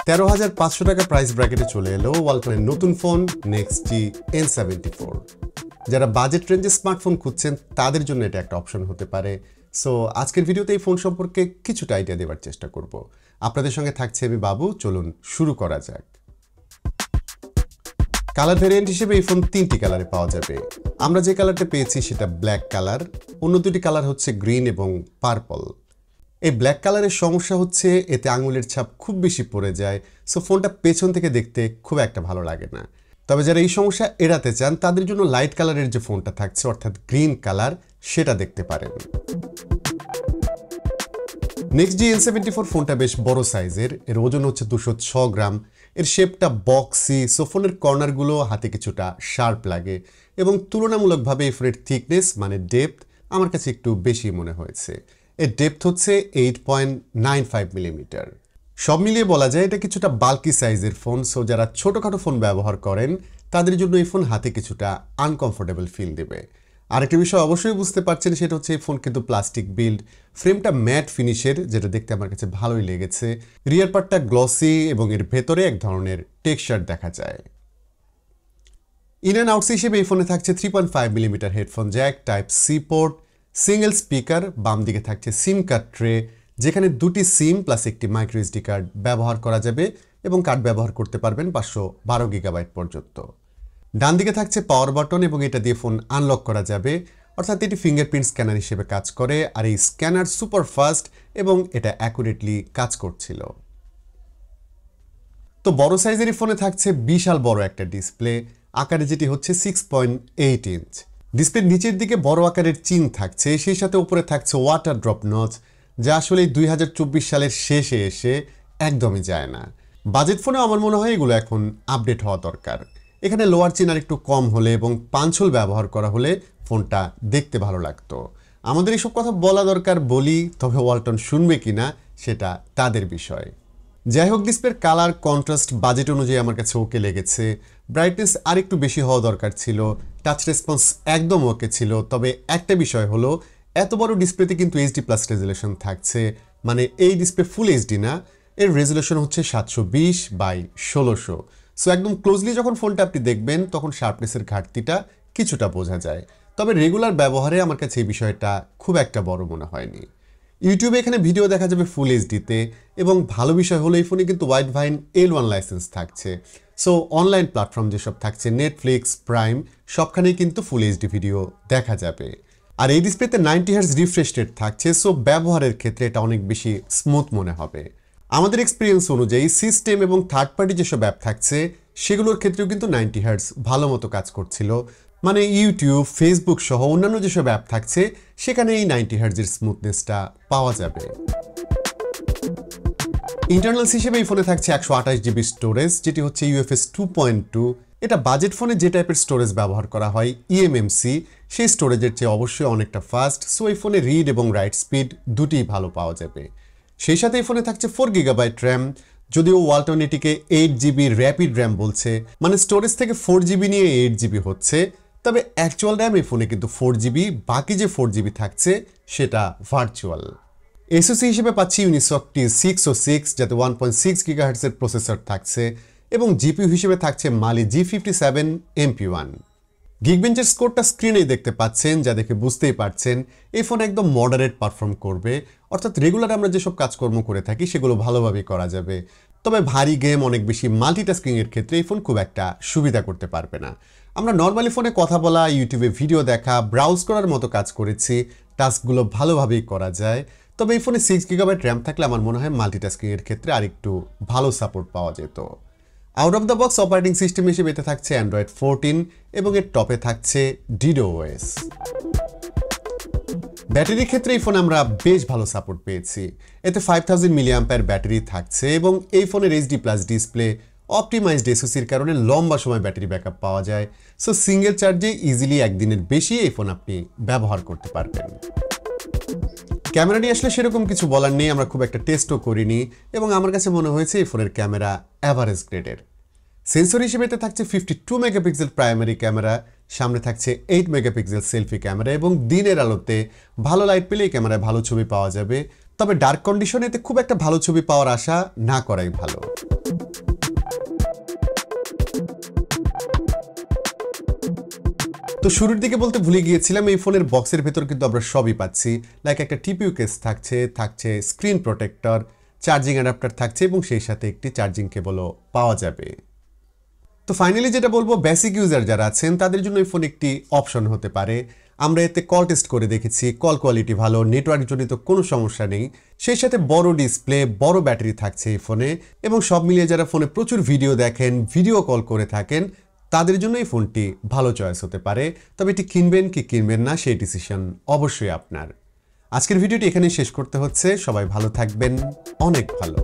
13,500 টাকা প্রাইস ব্র্যাকেটে চলে এলো ওয়ালটনের নতুন ফোন নেক্সট জি N74। যারা বাজেট রেঞ্জে স্মার্টফোন খুঁজছেন তাদের জন্য এটা একটা অপশন হতে পারে। সো আজকের ভিডিওতে এই ফোন সম্পর্কে কিছুটা আইডিয়া দেওয়ার চেষ্টা করব। আপনাদের সঙ্গে থাকছে আমি বাবু, চলুন শুরু করা যাক। কালার ভেরিয়েন্ট হিসেবে এই ফোন 3টি কালারে পাওয়া যাবে। আমরা যে কালারটা পেয়েছি সেটা ব্ল্যাক কালার, অন্য দুটি কালার হচ্ছে গ্রিন এবং পার্পল। এই ব্ল্যাক কালারের সমস্যা হচ্ছে এতে আঙুলের ছাপ খুব বেশি পড়ে যায়, সো ফোনটা পেছন থেকে দেখতে খুব একটা ভালো লাগে না। তবে যারা এই সমস্যা এড়াতে চান তাদের জন্য লাইট কালারের যে ফোনটা থাকছে অর্থাৎ গ্রিন কালার, সেটা দেখতে পারেন। নেক্সট জি N74 ফোনটা বেশ বড় সাইজের, এর ওজন হচ্ছে 206 গ্রাম। এর শেপটা বক্সি, সো ফোনের কর্নারগুলো হাতে কিছুটা শার্প লাগে এবং তুলনামূলকভাবে এই ফোনের থিকনেস মানে ডেপথ আমার কাছে একটু বেশি মনে হয়েছে। এর ডেপথ হচ্ছে 8.95 মিলিমিটার। সব মিলিয়ে বলা যায় এটা কিছুটা বাল্কি সাইজের ফোন, সো যারা ছোটোখাটো ফোন ব্যবহার করেন তাদের জন্য এই ফোন হাতে কিছুটা আনকমফোর্টেবল ফিল দেবে। আরেকটি বিষয় অবশ্যই বুঝতে পারছেন, সেটা হচ্ছে এই ফোন কিন্তু প্লাস্টিক বিল্ড, ফ্রেমটা ম্যাট ফিনিশের, যেটা দেখতে আমার কাছে ভালোই লেগেছে। রিয়ার পার্টটা গ্লসি এবং এর ভেতরে এক ধরনের টেক্সচার দেখা যায়। ইন অ্যান্ড আউটস হিসেবে এই ফোনে থাকছে 3.5 millimetre headphone jack, type C port, single speaker, বাম দিকে থাকছে সিম কার্ড ট্রে, যেখানে দুটি সিম প্লাস একটি মাইক্রো এসডি কার্ড ব্যবহার করা যাবে এবং কার্ড ব্যবহার করতে পারবেন 512 গিগাবাইট পর্যন্ত। ডান দিকে থাকছে পাওয়ার বাটন এবং এটা দিয়ে ফোন আনলক করা যাবে, অর্থাৎ এটি ফিঙ্গারপ্রিন্ট স্ক্যানার হিসেবে কাজ করে। আর এই স্ক্যানার সুপার ফাস্ট এবং এটা অ্যাকুরেটলি কাজ করছিল। তো বড় সাইজেরই ফোনে থাকছে বিশাল বড় একটা ডিসপ্লে, আকারে যেটি হচ্ছে 6.8 ইঞ্চ। ডিসপ্লের নিচের দিকে বড় আকারের চিহ্ন থাকছে, সেই সাথে উপরে থাকছে ওয়াটার ড্রপ নচ, যা আসলে 2024 সালের শেষে এসে একদমই যায় না। বাজেট ফোনে আমার মনে হয় এগুলো এখন আপডেট হওয়া দরকার। এখানে লোয়ার চিন আর একটু কম হলে এবং পাঞ্চল ব্যবহার করা হলে ফোনটা দেখতে ভালো লাগতো। আমাদের এসব কথা বলা দরকার বলি, তবে ওয়ালটন শুনবে কিনা সেটা তাদের বিষয়। যাই হোক, ডিসপ্লের কালার কন্ট্রাস্ট বাজেট অনুযায়ী আমার কাছে ওকে লেগেছে। ব্রাইটনেস আর একটু বেশি হওয়া দরকার ছিল, টাচ রেসপন্স একদম ওকে ছিল। তবে একটা বিষয় হলো, এত বড় ডিসপ্লেতে কিন্তু এইচডি প্লাস রেজুলেশন থাকছে, মানে এই ডিসপ্লে ফুল এইচডি না, এর রেজুলেশন হচ্ছে 720x1600। সো একদম ক্লোজলি যখন ফোনটা আপনি দেখবেন তখন শার্পনেসের ঘাটতিটা কিছুটা বোঝা যায়। তবে রেগুলার ব্যবহারে আমার কাছে এই বিষয়টা খুব একটা বড় মনে হয়নি। ইউটিউবে এখানে ভিডিও দেখা যাবে ফুল এইচডিতে, এবং ভালো বিষয় হলো এই ফোনে কিন্তু ওয়াইড ভাইন L1 লাইসেন্স থাকছে। সো অনলাইন প্ল্যাটফর্ম যেসব থাকছে নেটফ্লিক্স, প্রাইম, সবখানেই কিন্তু ফুল এইচডি ভিডিও দেখা যাবে। আর এই ডিসপ্লেতে 90 হার্টজ রিফ্রেশ রেট থাকছে, সো ব্যবহারের ক্ষেত্রে এটা অনেক বেশি স্মুথ মনে হবে। আমাদের এক্সপিরিয়েন্স অনুযায়ী সিস্টেম এবং থার্ড পার্টি যেসব অ্যাপ থাকছে সেগুলোর ক্ষেত্রেও কিন্তু 90 হার্টজ ভালো মতো কাজ করছিল। মানে ইউটিউব, ফেসবুক সহ অন্যান্য যেসব অ্যাপ থাকছে সেখানে এই 90 হার্টজের স্মুথনেসটা পাওয়া যাবে। ইন্টারনালস হিসেবে এই ফোনে থাকছে 128 জিবি স্টোরেজ, যেটি হচ্ছে UFS 2.2। এটা বাজেট ফোনে যে টাইপের স্টোরেজ ব্যবহার করা হয় eMMC, সেই স্টোরেজের চেয়ে অবশ্যই অনেকটা ফাস্ট। সো এই ফোনে রিড এবং রাইট স্পিড দুটিই ভালো পাওয়া যাবে। সেই সাথে এই ফোনে থাকছে 4 গিগাবাইট র্যাম, যদিও ওয়ালটন এটিকে 8 জিবি র্যাপিড র্যাম বলছে, মানে স্টোরেজ থেকে 4 জিবি নিয়ে 8 জিবি হচ্ছে। তবে অ্যাকচুয়াল র্যাম এই ফোনে কিন্তু 4 জিবি, বাকি যে 4 জিবি থাকছে সেটা ভার্চুয়াল। এসওসি হিসেবে পাচ্ছি ইউনিসক T606, যাতে 1.6 গিগাহার্টজের প্রসেসর থাকছে, এবং জিপিইউ হিসেবে থাকছে মালি G57 MP1। গিগবেঞ্চের স্কোরটা স্ক্রিনেই দেখতে পাচ্ছেন, যা দেখে বুঝতেই পারছেন এই ফোন একদম মডারেট পারফর্ম করবে, অর্থাৎ রেগুলার আমরা যেসব কাজকর্ম করে থাকি সেগুলো ভালোভাবেই করা যাবে। তবে ভারী গেম, অনেক বেশি মাল্টিটাস্কিংয়ের ক্ষেত্রে এই ফোন খুব একটা সুবিধা করতে পারবে না। আমরা নর্মালি ফোনে কথা বলা, ইউটিউবে ভিডিও দেখা, ব্রাউজ করার মতো কাজ করেছি, টাস্কগুলো ভালোভাবেই করা যায়। তবে এই ফোনে 6 গিগাবাইট র্যাম থাকলে আমার মনে হয় মাল্টিটাস্কিংয়ের ক্ষেত্রে আরেকটু ভালো সাপোর্ট পাওয়া যেত। Out of the box operating system হিসেবে এতে থাকছে অ্যান্ড্রয়েড 14 এবং এর টপে থাকছে DDoS। ব্যাটারির ক্ষেত্রে এই ফোনে আমরা বেশ ভালো সাপোর্ট পেয়েছি। এতে 5000 মিলিঅ্যাম্পিয়ার ব্যাটারি থাকছে এবং এই ফোনের এইচডি প্লাস ডিসপ্লে, অপটিমাইজড এসওসির কারণে লম্বা সময় ব্যাটারি ব্যাকআপ পাওয়া যায়। সো সিঙ্গেল চার্জে ইজিলি একদিনের বেশি এই ফোন আপনি ব্যবহার করতে পারবেন। ক্যামেরা নিয়ে আসলে সেরকম কিছু বলার নেই, আমরা খুব একটা টেস্টও করিনি এবং আমার কাছে মনে হয়েছে এই ফোনের ক্যামেরা অ্যাভারেজ গ্রেডের। সেন্সর হিসেবে এতে থাকছে 52 মেগাপিক্সেল প্রাইমারি ক্যামেরা, সামনে থাকছে 8 মেগাপিক্সেল সেলফি ক্যামেরা এবং দিনের আলোতে ভালো লাইট পেলে এই ক্যামেরায় ভালো ছবি পাওয়া যাবে। তবে ডার্ক কন্ডিশনে এতে খুব একটা ভালো ছবি পাওয়ার আশা না করাই ভালো। তো শুরুর দিকে বলতে ভুলে গিয়েছিলাম, এই ফোনের বক্সের ভেতর কিন্তু আমরা সবই পাচ্ছি। লাইক একটা টিপিইউ কেস থাকছে স্ক্রিন প্রোটেক্টর, চার্জিং অ্যাডাপ্টার থাকছে এবং সেই সাথে একটি চার্জিং কেবলও পাওয়া যাবে। তো ফাইনালি যেটা বলবো, বেসিক ইউজার যারা আছেন তাদের জন্য এই ফোন একটি অপশন হতে পারে। আমরা এতে কল টেস্ট করে দেখেছি, কল কোয়ালিটি ভালো, নেটওয়ার্ক জনিত কোনো সমস্যা নেই। সেই সাথে বড় ডিসপ্লে, বড় ব্যাটারি থাকছে এই ফোনে, এবং সব মিলিয়ে যারা ফোনে প্রচুর ভিডিও দেখেন, ভিডিও কল করে থাকেন, তাদের জন্য এই ফোনটি ভালো চয়েস হতে পারে। তবে এটি কিনবেন কি কিনবেন না সেই ডিসিশন অবশ্যই আপনার। আজকের ভিডিওটি এখানেই শেষ করতে হচ্ছে। সবাই ভালো থাকবেন, অনেক ভালো।